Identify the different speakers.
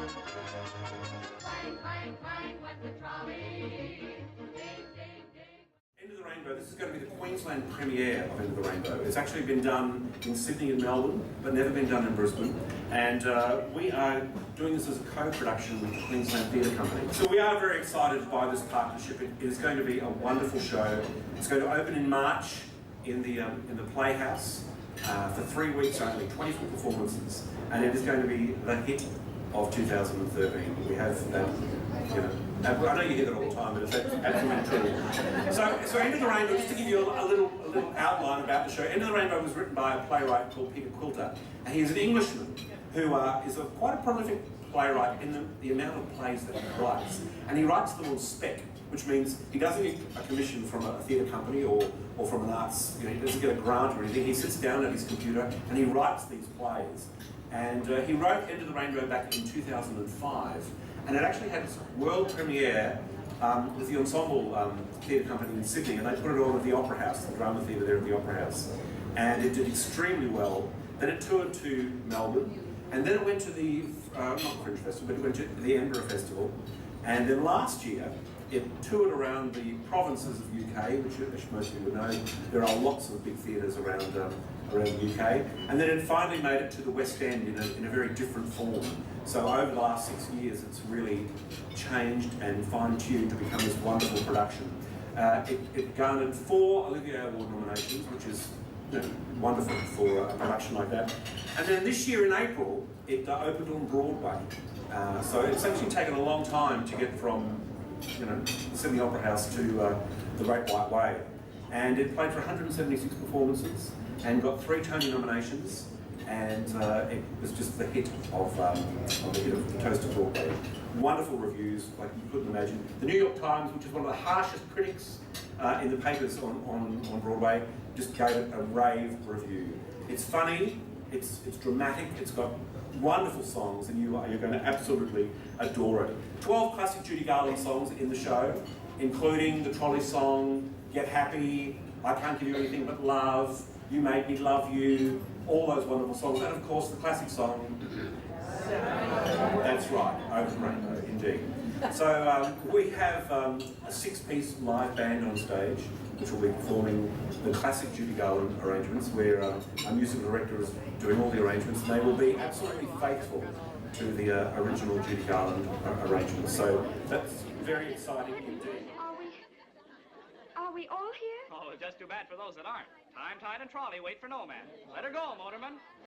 Speaker 1: Clang, clang, clang went the trolley. Ding, ding, ding.
Speaker 2: End of the Rainbow, this is going to be the Queensland premiere of End of the Rainbow. It's actually been done in Sydney and Melbourne, but never been done in Brisbane. And we are doing this as a co-production with the Queensland Theatre Company. So we are very excited by this partnership. It is going to be a wonderful show. It's going to open in March in the Playhouse for 3 weeks only, 24 performances. And it is going to be the hit of 2013. We have that, I know you hear that all the time, but it's absolutely true. So End of the Rainbow, just to give you a little outline about the show, End of the Rainbow was written by a playwright called Peter Quilter, and he's an Englishman who is quite a prolific playwright in the amount of plays that he writes. And he writes them on spec, which means he doesn't get a commission from a theatre company or from an arts, he doesn't get a grant or anything. He sits down at his computer and he writes these plays. And he wrote End of the Rainbow back in 2005, and it actually had its world premiere with the Ensemble Theatre Company in Sydney, and they put it on at the Opera House, the drama theatre there at the Opera House. And it did extremely well. Then it toured to Melbourne, and then it went to the, not Fringe Festival, but it went to the Edinburgh Festival. And then last year, it toured around the provinces of UK, which most of you would know. There are lots of big theatres around the UK. And then it finally made it to the West End in a very different form. So over the last 6 years, it's really changed and fine-tuned to become this wonderful production. It garnered 4 Olivier Award nominations, which is wonderful for a production like that. And then this year in April, it opened on Broadway. So it's actually taken a long time to get from the Sydney Opera House to the Great White Way. And it played for 176 performances and got 3 Tony nominations, and it was just the hit of Toast to Broadway. Wonderful reviews, like you couldn't imagine. The New York Times, which is one of the harshest critics in the papers on Broadway, just gave it a rave review. It's funny, it's dramatic, it's got wonderful songs, and you're going to absolutely adore it. 12 classic Judy Garland songs in the show, including the trolley song, Get Happy, I Can't Give You Anything But Love, You Made Me Love You, all those wonderful songs, and of course the classic song, that's right, Over the Rainbow, indeed. So we have a 6-piece live band on stage, which will be performing the classic Judy Garland arrangements, where our musical director is doing all the arrangements, and they will be absolutely faithful to the original Judy Garland arrangements. So that's very exciting indeed.
Speaker 3: Are we all here?
Speaker 4: Oh, just too bad for those that aren't. Time, tide, and trolley wait for no man. Let her go, motorman.